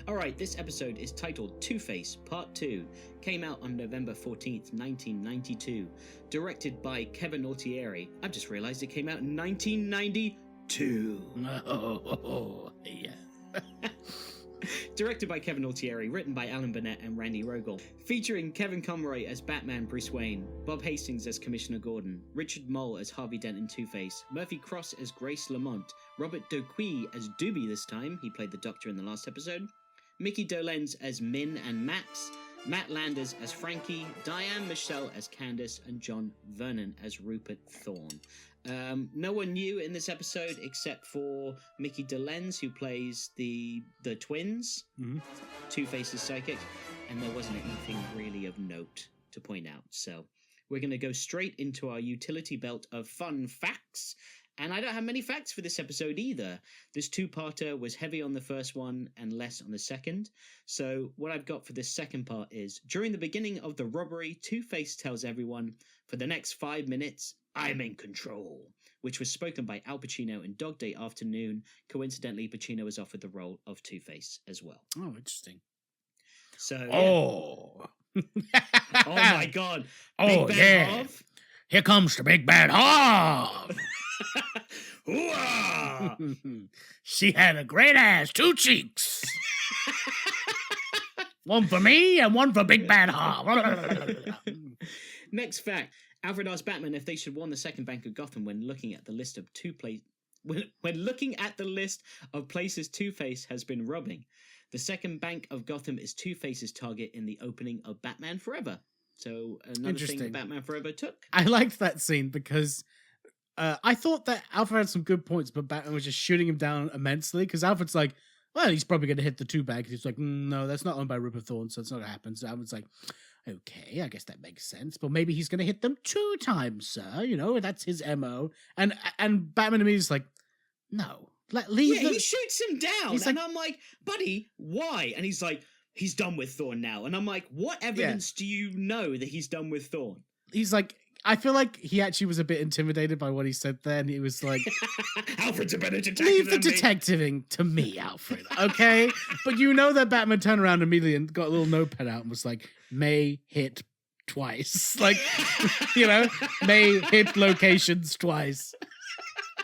Alright, this episode is titled Two-Face Part 2, came out on November 14th, 1992, directed by Kevin Altieri. I've just realised it came out in 1992. Oh, yeah. Directed by Kevin Altieri, written by Alan Burnett and Randy Rogel, featuring Kevin Conroy as Batman Bruce Wayne, Bob Hastings as Commissioner Gordon, Richard Mole as Harvey Dent in Two-Face, Murphy Cross as Grace Lamont, Robert Dupuis as Doobie this time, he played the Doctor in the last episode, Mickey Dolenz as Min and Max, Matt Landers as Frankie, Diane Michelle as Candice, and John Vernon as Rupert Thorne. No one new in this episode except for Mickey Dolenz, who plays the twins, Two-Face's psychic, and there wasn't anything really of note to point out. So we're going to go straight into our utility belt of fun facts. And I don't have many facts for this episode either. This two-parter was heavy on the first one and less on the second. So what I've got for this second part is, during the beginning of the robbery, Two-Face tells everyone, for the next 5 minutes, I'm in control, which was spoken by Al Pacino in Dog Day Afternoon. Coincidentally, Pacino was offered the role of Two-Face as well. Oh, interesting. So, Oh. oh my God. Oh, Big yeah. Bad Hov? Here comes the big bad Hov. She had a great ass, 2 cheeks. One for me and one for Big Bad Hov. Next fact. Alfred asked Batman if they should warn the second bank of Gotham when looking at the list of places Two-Face has been robbing. The second bank of Gotham is Two-Face's target in the opening of Batman Forever. So another thing that Batman Forever took. I liked that scene because I thought that Alfred had some good points, but Batman was just shooting him down immensely, because Alfred's like, well, he's probably going to hit the 2 bank. He's like, no, that's not owned by Rupert Thorne, so it's not going to happen. So Alfred's like, okay, I guess that makes sense, but maybe he's going to hit them 2 times, sir. You know, that's his MO. And Batman immediately is like, no, leave them. He shoots him down, He's and like, I'm like, buddy, why? And he's like, he's done with Thorne now. And I'm like, what evidence do you know that he's done with Thorne? He's like, I feel like he actually was a bit intimidated by what he said there, and he was like, Alfred's a better detective leave the than me. detectiving to me, Alfred, okay? But you know that Batman turned around immediately and got a little notepad out and was like, may hit twice. Like, you know, may hit locations twice.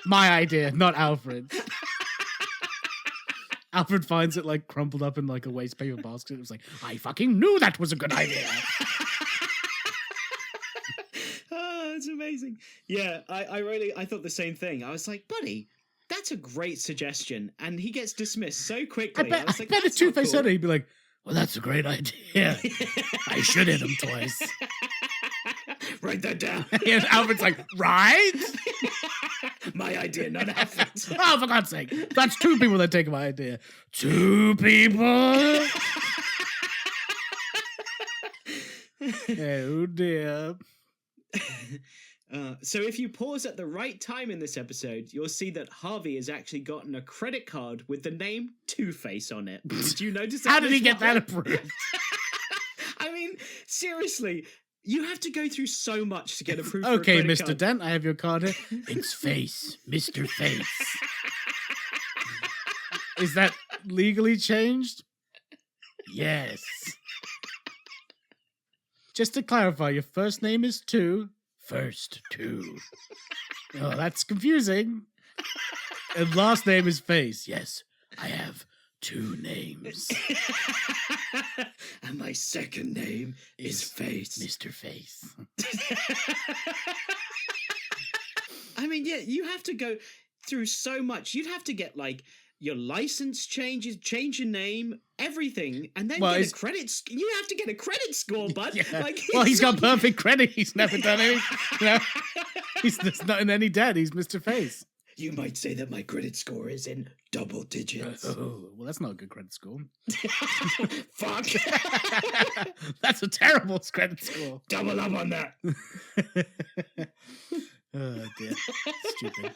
My idea, not Alfred's. Alfred finds it like crumpled up in like a waste paper basket. It was like, I fucking knew that was a good idea. Oh, it's amazing. Yeah, I thought the same thing. I was like, buddy, that's a great suggestion. And he gets dismissed so quickly. I bet if Two-Face said it, he'd be like, well, that's a great idea. I should hit him twice. Write that down. And Alfred's like, right? My idea, not Alfred's. Oh, for God's sake. That's 2 people that take my idea. 2 people? Oh, dear. So if you pause at the right time in this episode, you'll see that Harvey has actually gotten a credit card with the name Two-Face on it. Did you notice that? How did he get that approved? I mean, seriously, you have to go through so much to get approved Okay, for a credit Mr. card. Dent, I have your card here. It's Face, Mr. Face. Is that legally changed? Yes. Just to clarify, your first name is Two. First Two. Oh, that's confusing. And last name is Face. Yes, I have 2 names. And my second name is Face. Mr. Face. I mean, yeah, you have to go through so much. You'd have to get, like, your license changes, change your name, everything, and then get a credit. You have to get a credit score, bud. Yeah. Like, well, he's got perfect credit. He's never done anything. You know? He's not in any debt. He's Mr. Face. You might say that my credit score is in double digits. Oh, well, that's not a good credit score. Fuck. That's a terrible credit score. Double up on that. Oh, dear. Stupid.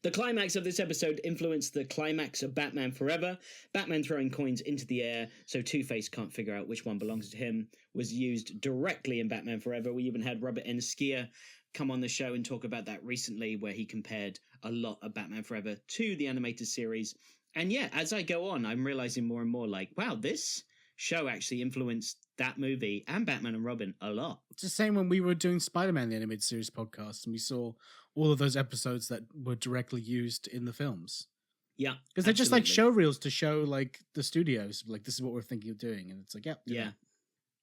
The climax of this episode influenced the climax of Batman Forever. Batman throwing coins into the air so Two-Face can't figure out which one belongs to him was used directly in Batman Forever. We even had Robert N. Skier come on the show and talk about that recently, where he compared a lot of Batman Forever to the animated series. And yeah, as I go on, I'm realizing more and more like, wow, this show actually influenced that movie and Batman and Robin a lot. It's the same when we were doing Spider-Man, the animated series podcast, and we saw all of those episodes that were directly used in the films. Yeah. Because they're just like show reels to show like the studios, like this is what we're thinking of doing. And it's like, yeah.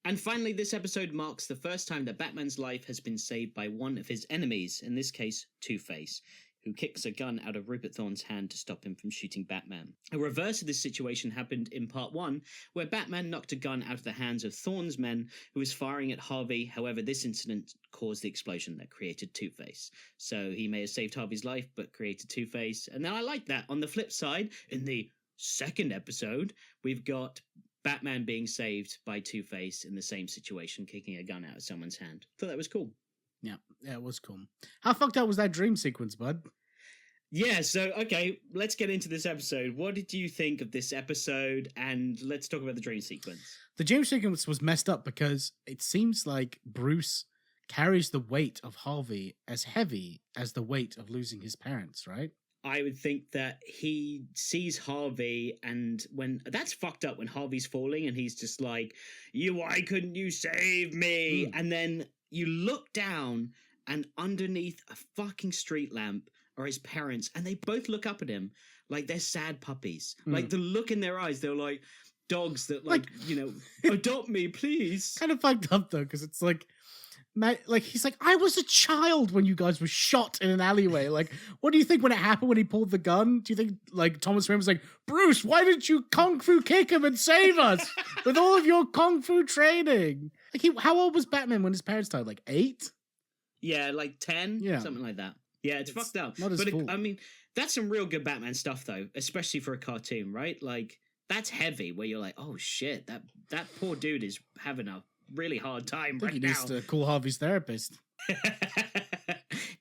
And finally, this episode marks the first time that Batman's life has been saved by one of his enemies, in this case, Two-Face, who kicks a gun out of Rupert Thorne's hand to stop him from shooting Batman. A reverse of this situation happened in part 1, where Batman knocked a gun out of the hands of Thorne's men, who was firing at Harvey. However, this incident caused the explosion that created Two-Face. So he may have saved Harvey's life, but created Two-Face. And then I like that. On the flip side, in the second episode, we've got Batman being saved by Two-Face in the same situation, kicking a gun out of someone's hand. Thought that was cool. Yeah, it was cool. How fucked up was that dream sequence, bud? Yeah, so, okay, let's get into this episode. What did you think of this episode? And let's talk about the dream sequence. The dream sequence was messed up because it seems like Bruce carries the weight of Harvey as heavy as the weight of losing his parents, right? I would think that he sees Harvey, and when that's fucked up when Harvey's falling and he's just like, why couldn't you save me? And then you look down, and underneath a fucking street lamp are his parents, and they both look up at him like they're sad puppies. Like the look in their eyes, they're like dogs that adopt me, please. Kind of fucked up though, because it's like, he's like, I was a child when you guys were shot in an alleyway. Like, what do you think when it happened when he pulled the gun? Do you think like Thomas Wayne was like, Bruce, why didn't you kung fu kick him and save us with all of your kung fu training? Like, how old was Batman when his parents died? Like 8? Yeah, like 10, something like that. Yeah, it's fucked up. Not his fault. I mean, that's some real good Batman stuff though, especially for a cartoon, right? Like, that's heavy. Where you're like, oh shit, that poor dude is having a really hard time right now. He needs to call Harvey's therapist.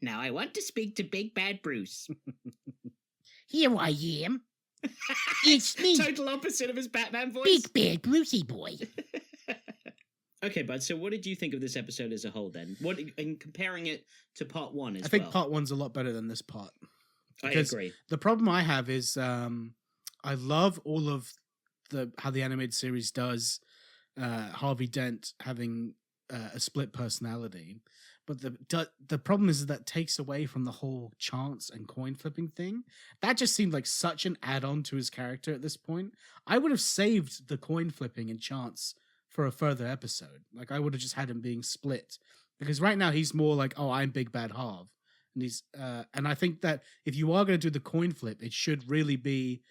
Now I want to speak to Big Bad Bruce. Here I am. It's me. Total opposite of his Batman voice. Big Bad Brucey boy. Okay, bud, so what did you think of this episode as a whole then? What, in comparing it to part 1 as well? I think part 1's a lot better than this part. I agree. The problem I have is I love all of how the animated series does Harvey Dent having a split personality, but the problem is that takes away from the whole chance and coin flipping thing. That just seemed like such an add-on to his character at this point. I would have saved the coin flipping and chance for a further episode. Like, I would have just had him being split, because right now he's more like, oh, I'm Big Bad Harv, and he's and I think that if you are going to do the coin flip, it should really be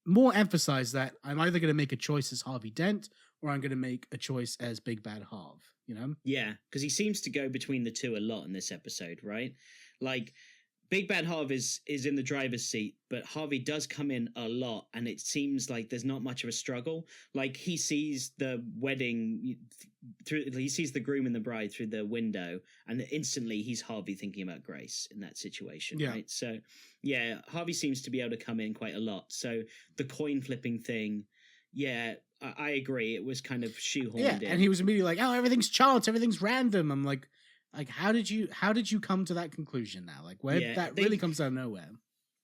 more emphasize that I'm either going to make a choice as Harvey Dent or I'm going to make a choice as Big Bad Harv, you know? Yeah, because he seems to go between the two a lot in this episode, right? Like, Big Bad Harv is in the driver's seat, but Harvey does come in a lot, and it seems like there's not much of a struggle. Like, he sees the wedding he sees the groom and the bride through the window, and instantly he's Harvey thinking about Grace in that situation, right? So, yeah, Harvey seems to be able to come in quite a lot. So the coin flipping thing, yeah, I agree. It was kind of shoehorned in. And he was immediately like, oh, everything's chance, everything's random. I'm like, how did you come to that conclusion now? Like, really comes out of nowhere.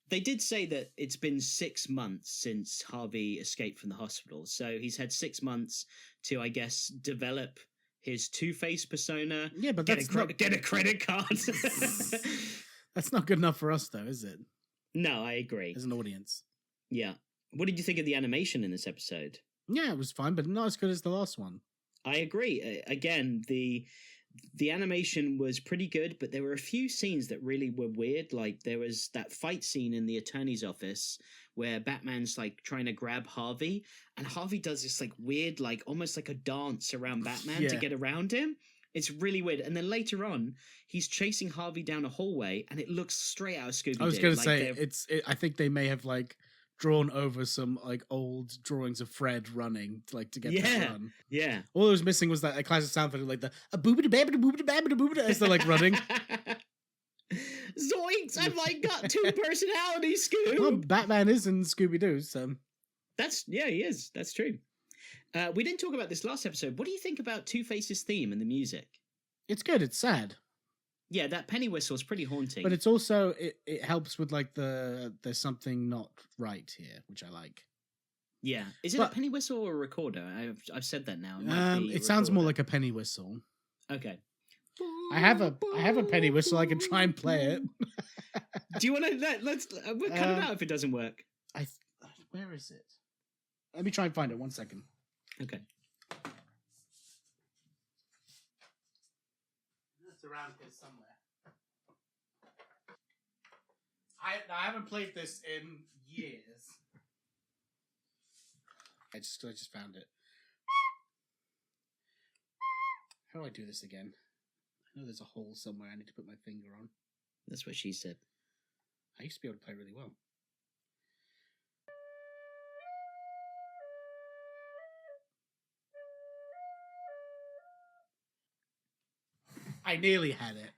They did say that it's been 6 months since Harvey escaped from the hospital. So he's had 6 months to, I guess, develop his Two-Face persona. Yeah, but get a credit card. That's not good enough for us, though, is it? No, I agree. As an audience. Yeah. What did you think of the animation in this episode? Yeah, it was fine, but not as good as the last one. I agree. Again, the animation was pretty good, but there were a few scenes that really were weird. Like, there was that fight scene in the attorney's office where Batman's like trying to grab Harvey, and Harvey does this like weird, like almost like a dance around Batman to get around him. It's really weird. And then later on, he's chasing Harvey down a hallway, and it looks straight out of Scooby-Doo. I was going to say, I think they may have like drawn over some like old drawings of Fred running to get that run. Yeah. All that was missing was that classic sound effect, like the a boobity babbity boobity babbity boobity as they're like running. Zoinks! I've like got 2 personalities, Scoob. Well, Batman is in Scooby-Doo, so he is. That's true. We didn't talk about this last episode. What do you think about Two-Face's theme and the music? It's good. It's sad. Yeah, that penny whistle is pretty haunting. But it's also it helps with like there's something not right here, which I like. Yeah, is it But- a penny whistle or a recorder? I've said that now. It might be It sounds more recorder. like a penny whistle. Okay. I have a penny whistle. I can try and play it. Do you want to let's cut it out if it doesn't work? Where is it? Let me try and find it. 1 second. Okay. It's around here somewhere. I haven't played this in years. I just found it. How do I do this again? I know there's a hole somewhere I need to put my finger on. That's what she said. I used to be able to play really well. I nearly had it.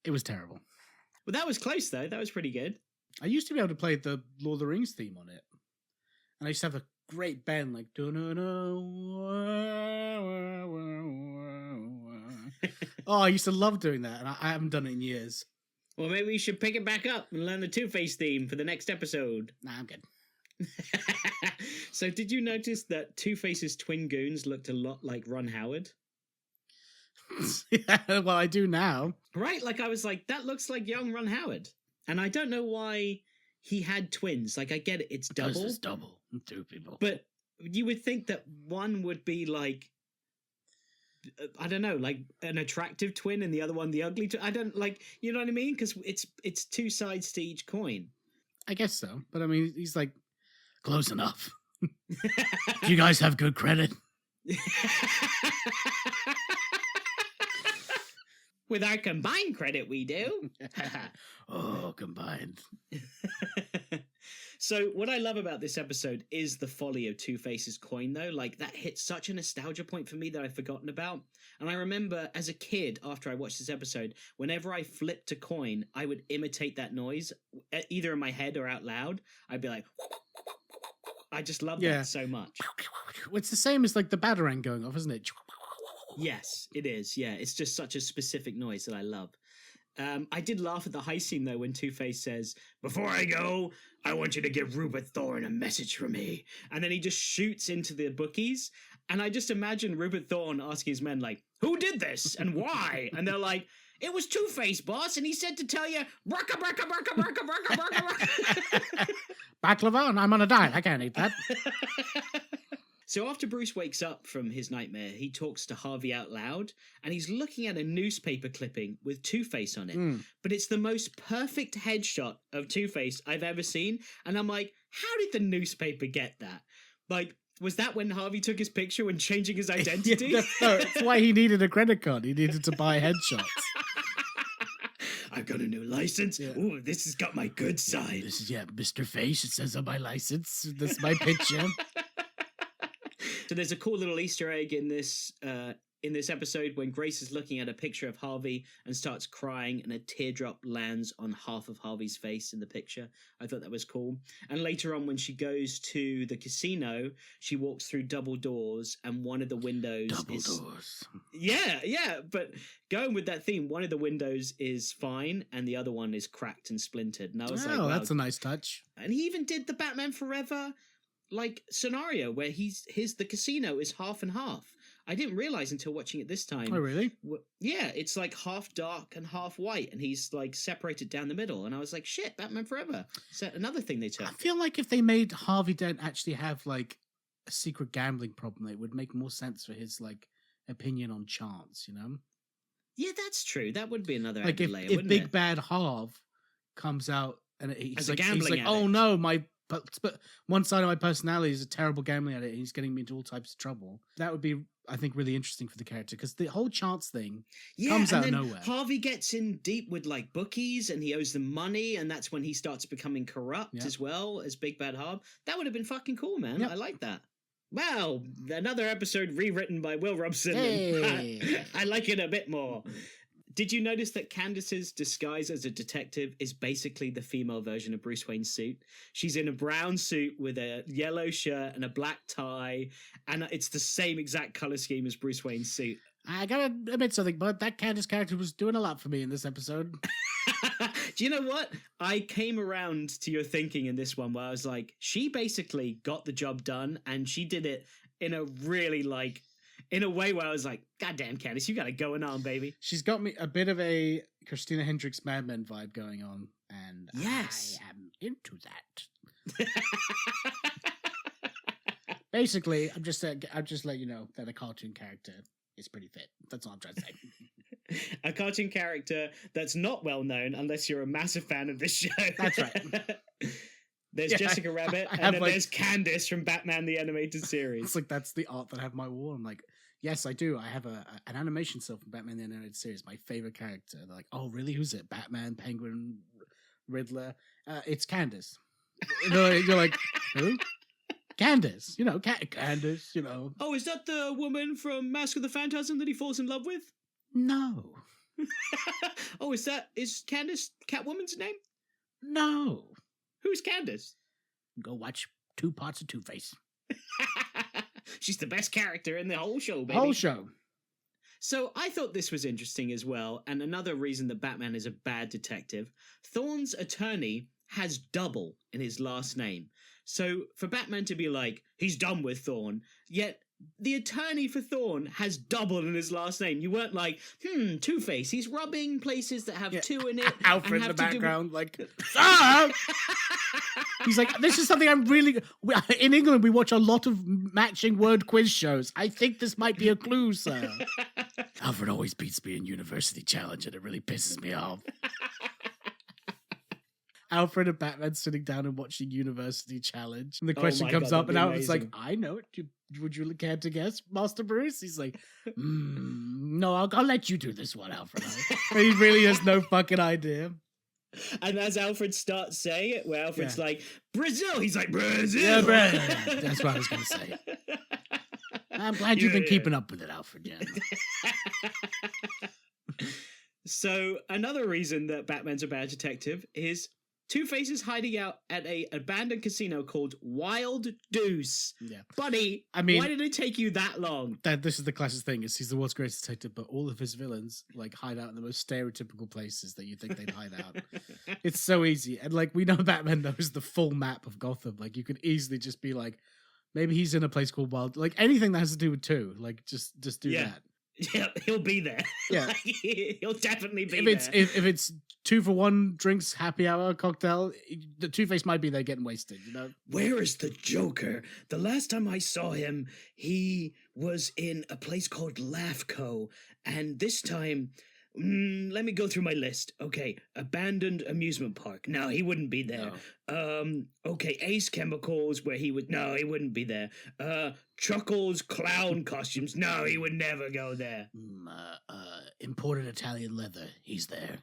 It was terrible. Well, that was close though. That was pretty good. I used to be able to play the Lord of the Rings theme on it. And I used to have a great bend like oh, I used to love doing that, and I haven't done it in years. Well, maybe we should pick it back up and learn the Two-Face theme for the next episode. Nah, I'm good. So, did you notice that Two-Face's twin goons looked a lot like Ron Howard? Yeah, well, I do now. Right? Like, I was like, that looks like young Ron Howard. And I don't know why he had twins. Like, I get it, it's double. It's double. 2 people. But you would think that one would be like, I don't know, like an attractive twin and the other one the ugly twin. I don't like, you know what I mean? Because it's 2 sides to each coin. I guess so. But I mean, he's like, close enough. Do you guys have good credit? With our combined credit, we do. Oh, combined. So what I love about this episode is the folly of Two-Face's coin, though. Like, that hit such a nostalgia point for me that I've forgotten about. And I remember as a kid, after I watched this episode, whenever I flipped a coin, I would imitate that noise, either in my head or out loud. I'd be like, I just love that so much. It's the same as like the batarang going off, isn't it? Yes, it is. Yeah, it's just such a specific noise that I love. I did laugh at the heist scene, though, when Two-Face says, "Before I go, I want you to give Rupert Thorne a message from me." And then he just shoots into the bookies. And I just imagine Rupert Thorne asking his men, like, "Who did this and why?" And they're like, "It was Two-Face, boss, and he said to tell you, braka, braka, braka, braka, braka, braka, braka." Baklava, and I'm on a diet. I can't eat that. So after Bruce wakes up from his nightmare, he talks to Harvey out loud, and he's looking at a newspaper clipping with Two-Face on it. But it's the most perfect headshot of Two-Face I've ever seen, and I'm like, how did the newspaper get that? Like, was that when Harvey took his picture when changing his identity? That's why he needed a credit card. He needed to buy headshots. I've got a new license. Yeah. Ooh, this has got my good side. This is, Mr. Face. It says on my license. This is my picture. So there's a cool little Easter egg in this episode when Grace is looking at a picture of Harvey and starts crying, and a teardrop lands on half of Harvey's face in the picture. I thought that was cool. And later on, when she goes to the casino, she walks through double doors, and one of the windows Doors. Yeah, but going with that theme, one of the windows is fine, and the other one is cracked and splintered. And I was like, wow. That's a nice touch. And he even did the Batman Forever like scenario where the casino is half and half. I didn't realize until watching it this time. Oh, really? Yeah, it's like half dark and half white, and he's like separated down the middle. And I was like, shit, Batman Forever. So another thing they took. I feel like if they made Harvey Dent actually have like a secret gambling problem, it would make more sense for his like opinion on chance, you know? Yeah, that's true. That would be another like added layer, if wouldn't Big it? Bad Harv comes out and he's As a like, gambling oh addict. no, but one side of my personality is a terrible gambling addict. He's getting me into all types of trouble. That would be, I think, really interesting for the character, because the whole chance thing comes out of nowhere. Harvey gets in deep with like bookies, and he owes them money, and that's when he starts becoming corrupt as well as Big Bad Harv. That would have been fucking cool, man. Yep. I like that. Well, another episode rewritten by Will Robson. Hey. I like it a bit more. Did you notice that Candice's disguise as a detective is basically the female version of Bruce Wayne's suit? She's in a brown suit with a yellow shirt and a black tie, and it's the same exact color scheme as Bruce Wayne's suit. I gotta admit something, but that Candice character was doing a lot for me in this episode. Do you know what? I came around to your thinking in this one where I was like, she basically got the job done, and she did it in a really in a way where I was like, God damn, Candice, you got it going on, baby. She's got me a bit of a Christina Hendricks Mad Men vibe going on, and yes. I am into that. Basically, I'm just letting you know that a cartoon character is pretty fit. That's all I'm trying to say. A cartoon character that's not well known unless you're a massive fan of this show. That's right. There's Jessica Rabbit, and then there's Candice from Batman the Animated Series. It's like, that's the art that I have on my wall. I'm like, yes, I do. I have an animation cell from Batman the Animated Series, my favorite character. They're like, oh, really? Who's it? Batman, Penguin, Riddler? It's Candice. You're like, who? Candice. Candice, Oh, is that the woman from Mask of the Phantasm that he falls in love with? No. Oh, is Candice Catwoman's name? No. Who's Candice? Go watch 2 parts of Two-Face. She's the best character in the whole show, baby. Whole show. So I thought this was interesting as well, and another reason that Batman is a bad detective. Thorne's attorney has double in his last name. So for Batman to be like, he's done with Thorne, yet the attorney for Thorne has double in his last name. You weren't like, Two-Face, he's rubbing places that have 2 in it. Alfred in the background, ah! He's like, this is something I'm really... In England, we watch a lot of matching word quiz shows. I think this might be a clue, sir. Alfred always beats me in University Challenge, and it really pisses me off. Alfred and Batman sitting down and watching University Challenge. And the question comes up, and Alfred's like, I know it. Would you care to guess, Master Bruce? He's like, no, I'll let you do this one, Alfred. And he really has no fucking idea. And as Alfred starts saying it, where Alfred's like, Brazil, he's like, Brazil. Yeah, Brazil. That's what I was going to say. I'm glad you've been keeping up with it, Alfred. Yeah. So another reason that Batman's a bad detective is Two-Face is hiding out at an abandoned casino called Wild Deuce. Yeah. Buddy, why did it take you that long? This is the classic thing, is he's the world's greatest detective, but all of his villains hide out in the most stereotypical places that you think they'd hide out. It's so easy. And we know Batman knows the full map of Gotham. You could easily just be like, maybe he's in a place called Wild, anything that has to do with 2, just do that. Yeah, he'll be there. Yeah. He'll definitely be there. there. If it's 2 for 1 drinks, happy hour, cocktail, the Two-Face might be there getting wasted, Where is the Joker? The last time I saw him, he was in a place called Laughco. And this time, let me go through my list. Okay, abandoned amusement park. No, he wouldn't be there. No. Okay, Ace Chemicals, where he wouldn't be there. Chuckles clown costumes. No, he would never go there. Imported Italian leather. He's there.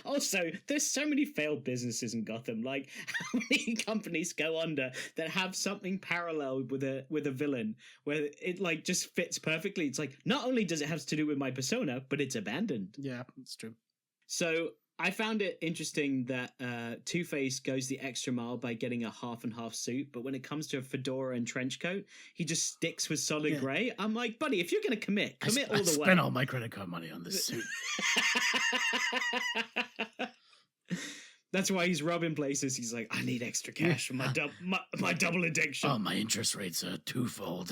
Also, there's so many failed businesses in Gotham. How many companies go under that have something parallel with a villain where it just fits perfectly? It's not only does it have to do with my persona, but it's abandoned. Yeah, that's true. So I found it interesting that Two-Face goes the extra mile by getting a half and half suit, but when it comes to a fedora and trench coat, he just sticks with solid grey. I'm like, buddy, if you're going to commit all the way. I spent all my credit card money on this suit. That's why he's robbing places. He's like, I need extra cash for my double addiction. Oh, my interest rates are twofold.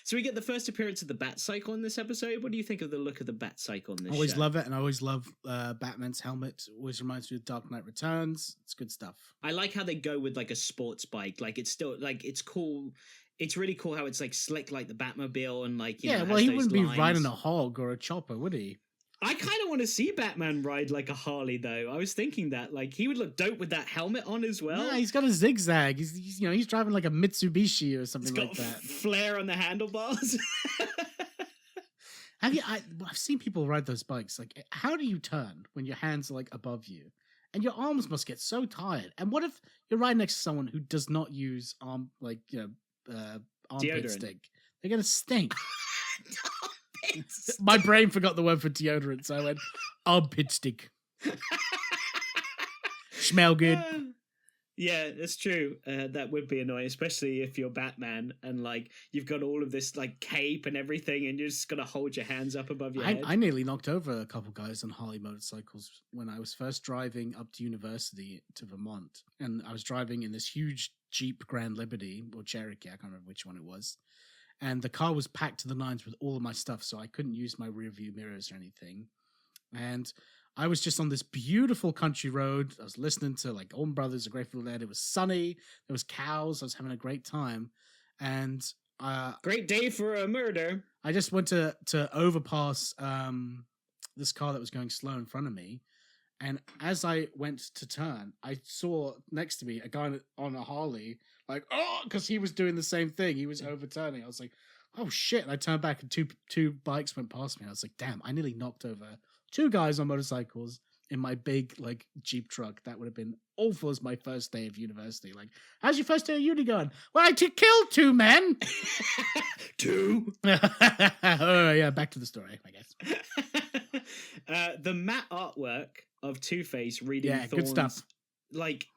So we get the first appearance of the Bat Cycle in this episode. What do you think of the look of the Bat Cycle in this I always show? love it, and I always love Batman's helmet. Always reminds me of Dark Knight Returns. It's good stuff. I like how they go with a sports bike. It's still it's cool. It's really cool how it's slick like the Batmobile and he wouldn't be riding a hog or a chopper, would he? I kind of want to see Batman ride a Harley, though. I was thinking that, he would look dope with that helmet on as well. Yeah, he's got a zigzag. He's driving a Mitsubishi or something like that. Flare on the handlebars. I've seen people ride those bikes. How do you turn when your hands are above you, and your arms must get so tired? And what if you're riding next to someone who does not use armpit stick? They're gonna stink. My brain forgot the word for deodorant, so I went armpit stick. Smell good. Yeah, that's true. That would be annoying, especially if you're Batman and like you've got all of this like cape and everything, and you're just gonna hold your hands up above your head. I nearly knocked over a couple guys on Harley motorcycles when I was first driving up to university to Vermont, and I was driving in this huge Jeep Grand Liberty or Cherokee, I can't remember which one it was, and the car was packed to the nines with all of my stuff, so I couldn't use my rear view mirrors or anything, and I was just on this beautiful country road. I was listening to like Allman Brothers, The Grateful Dead. It was sunny. There was cows. I was having a great time. And great day for a murder. I just went to overpass this car that was going slow in front of me. And as I went to turn, I saw next to me a guy on a Harley, like, oh, because he was doing the same thing. He was overturning. I was like, oh shit. And I turned back and two bikes went past me. I was like, damn, I nearly knocked over 2 guys on motorcycles in my big like Jeep truck. That would have been awful as my first day of university. Like, how's your first day of uni going? Well, I killed 2 men. 2? Oh yeah, back to the story, I guess. The matte artwork of Two-Face reading Thorns, good stuff. Like,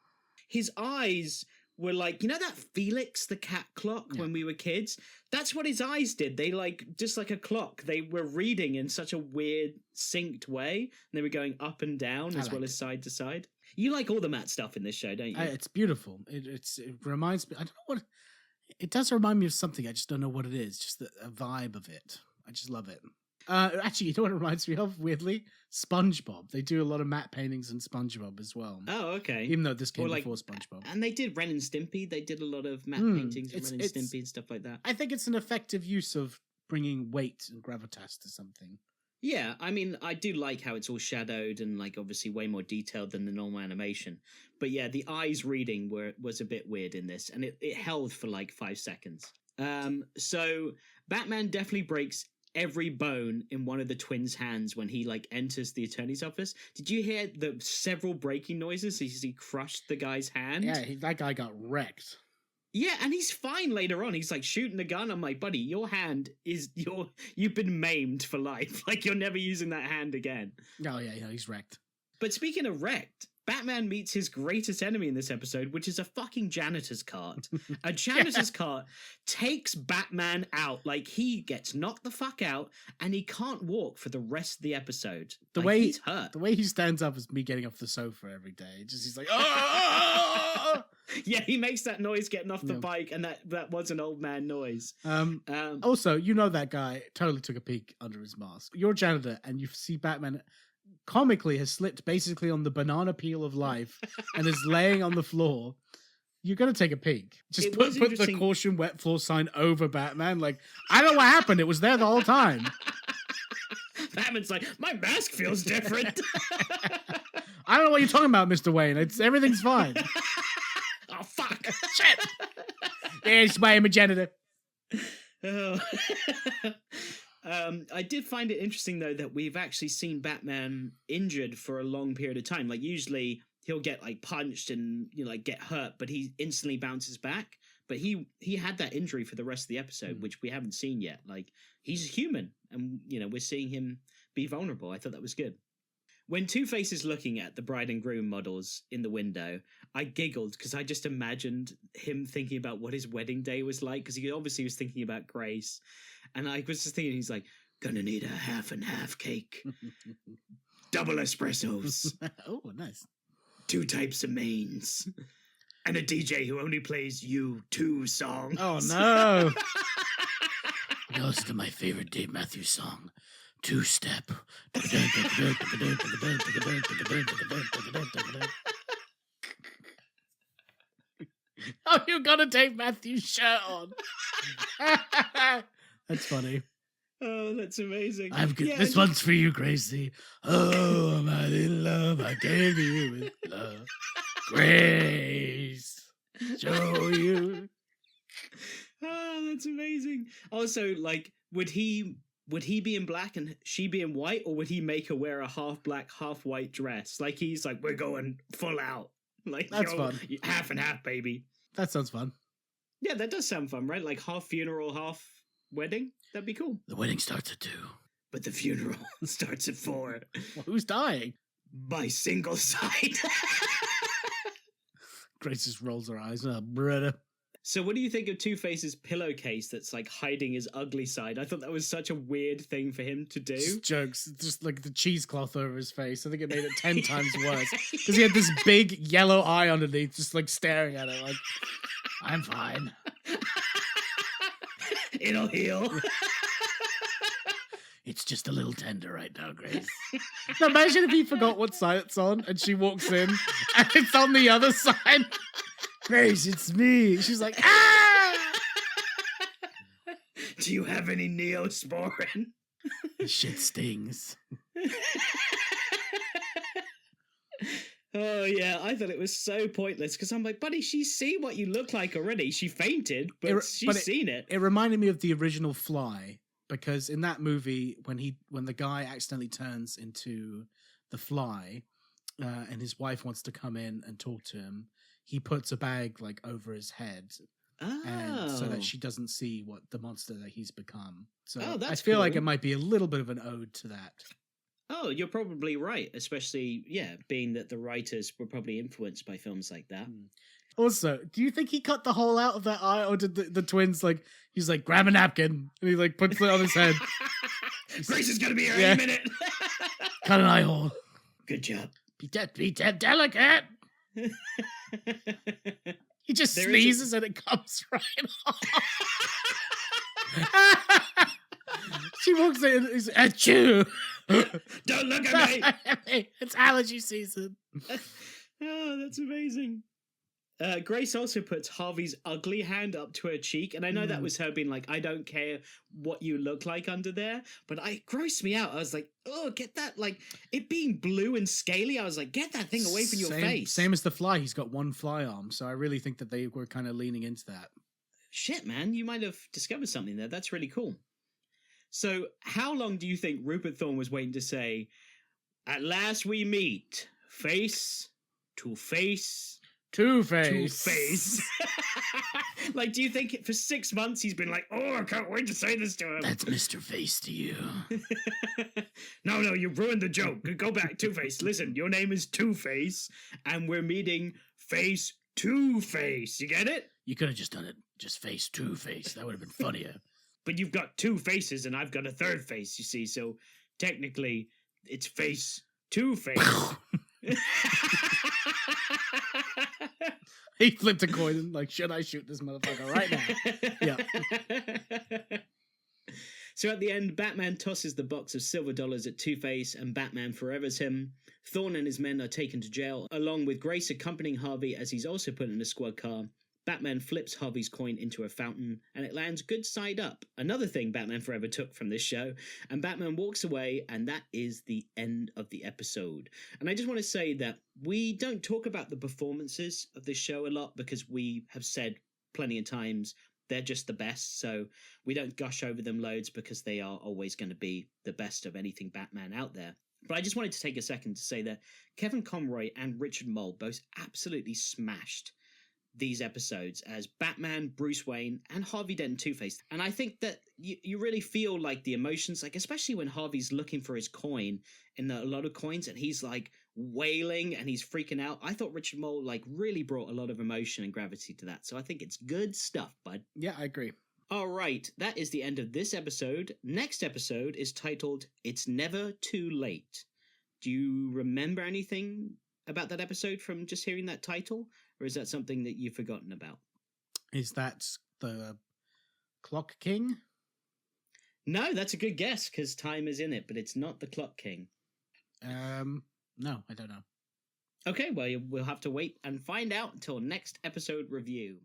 his eyes were like, you know that Felix the cat clock when we were kids? That's what his eyes did. They like, just like a clock, they were reading in such a weird synced way, and they were going up and down as well as side to side. You like all the matte stuff in this show, don't you? It's beautiful. It reminds me, I don't know what, it does remind me of something, I just don't know what it is, just a vibe of it. I just love it. Actually, you know what it reminds me of, weirdly? SpongeBob. They do a lot of matte paintings in SpongeBob as well. Oh, okay. Even though this came before SpongeBob. And they did Ren and Stimpy. They did a lot of matte paintings of Ren and Stimpy and stuff like that. I think it's an effective use of bringing weight and gravitas to something. Yeah, I mean, I do like how it's all shadowed and like obviously way more detailed than the normal animation. But yeah, the eyes reading was a bit weird in this, and it held for like 5 seconds. So Batman definitely breaks every bone in one of the twins' hands when he like enters the attorney's office. Did you hear the several breaking noises as he crushed the guy's hand? Yeah, that guy got wrecked. Yeah, and he's fine later on. He's like shooting the gun. I'm like, buddy, your hand is you've been maimed for life. Like, you're never using that hand again. Oh yeah, he's wrecked. But speaking of wrecked, Batman meets his greatest enemy in this episode, which is a fucking janitor's cart. A janitor's cart takes Batman out. Like, he gets knocked the fuck out, and he can't walk for the rest of the episode. He's hurt. The way he stands up is me getting off the sofa every day. He's like, oh! Yeah, he makes that noise getting off the bike, and that was an old man noise. Also, you know that guy totally took a peek under his mask. You're a janitor, and you see Batman comically has slipped basically on the banana peel of life and is laying on the floor. You're going to take a peek. Just put the caution wet floor sign over Batman. Like, I don't know what happened. It was there the whole time. Batman's like, my mask feels different. I don't know what you're talking about, Mr. Wayne. Everything's fine. Oh, fuck. Shit. There's why I'm a janitor. Oh. I did find it interesting, though, that we've actually seen Batman injured for a long period of time. Like, usually he'll get, like, punched and, like, get hurt, but he instantly bounces back. But he had that injury for the rest of the episode, which we haven't seen yet. Like, he's human, and, we're seeing him be vulnerable. I thought that was good. When Two-Face is looking at the bride and groom models in the window, I giggled because I just imagined him thinking about what his wedding day was like, because he obviously was thinking about Grace. And I was just thinking, he's like, gonna need a half and half cake. Double espressos. Oh, nice. 2 types of mains. And a DJ who only plays U2 songs. Oh, no. Goes to my favorite Dave Matthews song. 2-step. Oh, you got a Dave Matthews shirt on. That's funny. Oh, that's amazing. This one's for you, Gracie. Oh, am I in love? I came to you with love. Grace, show you. Oh, that's amazing. Also, like, would he be in black and she be in white, or would he make her wear a half black, half white dress? Like, he's like, we're going full out. Like, that's fun. Half and half, baby. That sounds fun. Yeah, that does sound fun, right? Like half funeral, half wedding. That'd be cool. The wedding starts at 2. But the funeral starts at 4. Well, who's dying? By single side. Grace just rolls her eyes. Oh, brother. So what do you think of Two-Face's pillowcase that's like hiding his ugly side? I thought that was such a weird thing for him to do. Just jokes. Just like the cheesecloth over his face. I think it made it 10 times worse. Because he had this big yellow eye underneath, just like staring at it like, I'm fine. It'll heal. It's just a little tender right now, Grace. Now imagine if he forgot what side it's on and she walks in and it's on the other side. Grace, it's me. She's like, ah! Do you have any Neosporin? This shit stings. Oh, yeah, I thought it was so pointless because I'm like, buddy, she's seen what you look like already. She fainted, but she's seen it. It reminded me of the original Fly, because in that movie, when the guy accidentally turns into the Fly and his wife wants to come in and talk to him, he puts a bag like over his head, and so that she doesn't see what the monster that he's become. So I feel like it might be a little bit of an ode to that. Oh, you're probably right, especially, being that the writers were probably influenced by films like that. Also, do you think he cut the hole out of that eye, or did the twins, like, he's like, grab a napkin, and he, like, puts it on his head. Grace is gonna be here any minute. Cut an eye hole. Good job. Be delicate. He just sneezes and it comes right off. She walks in and he's, achoo. Don't look at me. It's allergy season. Oh, that's amazing. Grace also puts Harvey's ugly hand up to her cheek, and I know that was her being like, I don't care what you look like under there, but it grossed me out. I was like, oh, get that, like, it being blue and scaly, I was like, get that thing away from your face. Same as the Fly, he's got one fly arm, so I really think that they were kind of leaning into that. Shit, man, you might have discovered something there. That's really cool. So, how long do you think Rupert Thorne was waiting to say, at last we meet, face to face? Two-Face. Like, do you think for 6 months he's been like, oh, I can't wait to say this to him? That's Mr. Face to you. No, you ruined the joke. Go back, Two-Face. Listen, your name is Two-Face, and we're meeting face to face. You get it? You could have just done it, just face to face. That would have been funnier. But you've got 2 faces, and I've got a 3rd face, you see, so technically it's face to face. He flipped a coin and like, should I shoot this motherfucker right now? Yeah. So at the end, Batman tosses the box of silver dollars at Two-Face, and Batman forevers him. Thorne and his men are taken to jail, along with Grace accompanying Harvey as he's also put in a squad car. Batman flips Harvey's coin into a fountain, and it lands good side up. Another thing Batman Forever took from this show, and Batman walks away, and that is the end of the episode. And I just want to say that we don't talk about the performances of this show a lot, because we have said plenty of times they're just the best, so we don't gush over them loads, because they are always going to be the best of anything Batman out there. But I just wanted to take a second to say that Kevin Conroy and Richard Mole both absolutely smashed these episodes as Batman, Bruce Wayne, and Harvey Dent and Two-Face. And I think that you really feel like the emotions, like especially when Harvey's looking for his coin in a lot of coins and he's like wailing and he's freaking out. I thought Richard Mole like really brought a lot of emotion and gravity to that. So I think it's good stuff, bud. Yeah, I agree. All right, that is the end of this episode. Next episode is titled It's Never Too Late. Do you remember anything about that episode from just hearing that title? Or is that something that you've forgotten about? Is that the Clock King? No, that's a good guess, because time is in it, but it's not the Clock King. No, I don't know. Okay, well, we'll have to wait and find out until next episode review.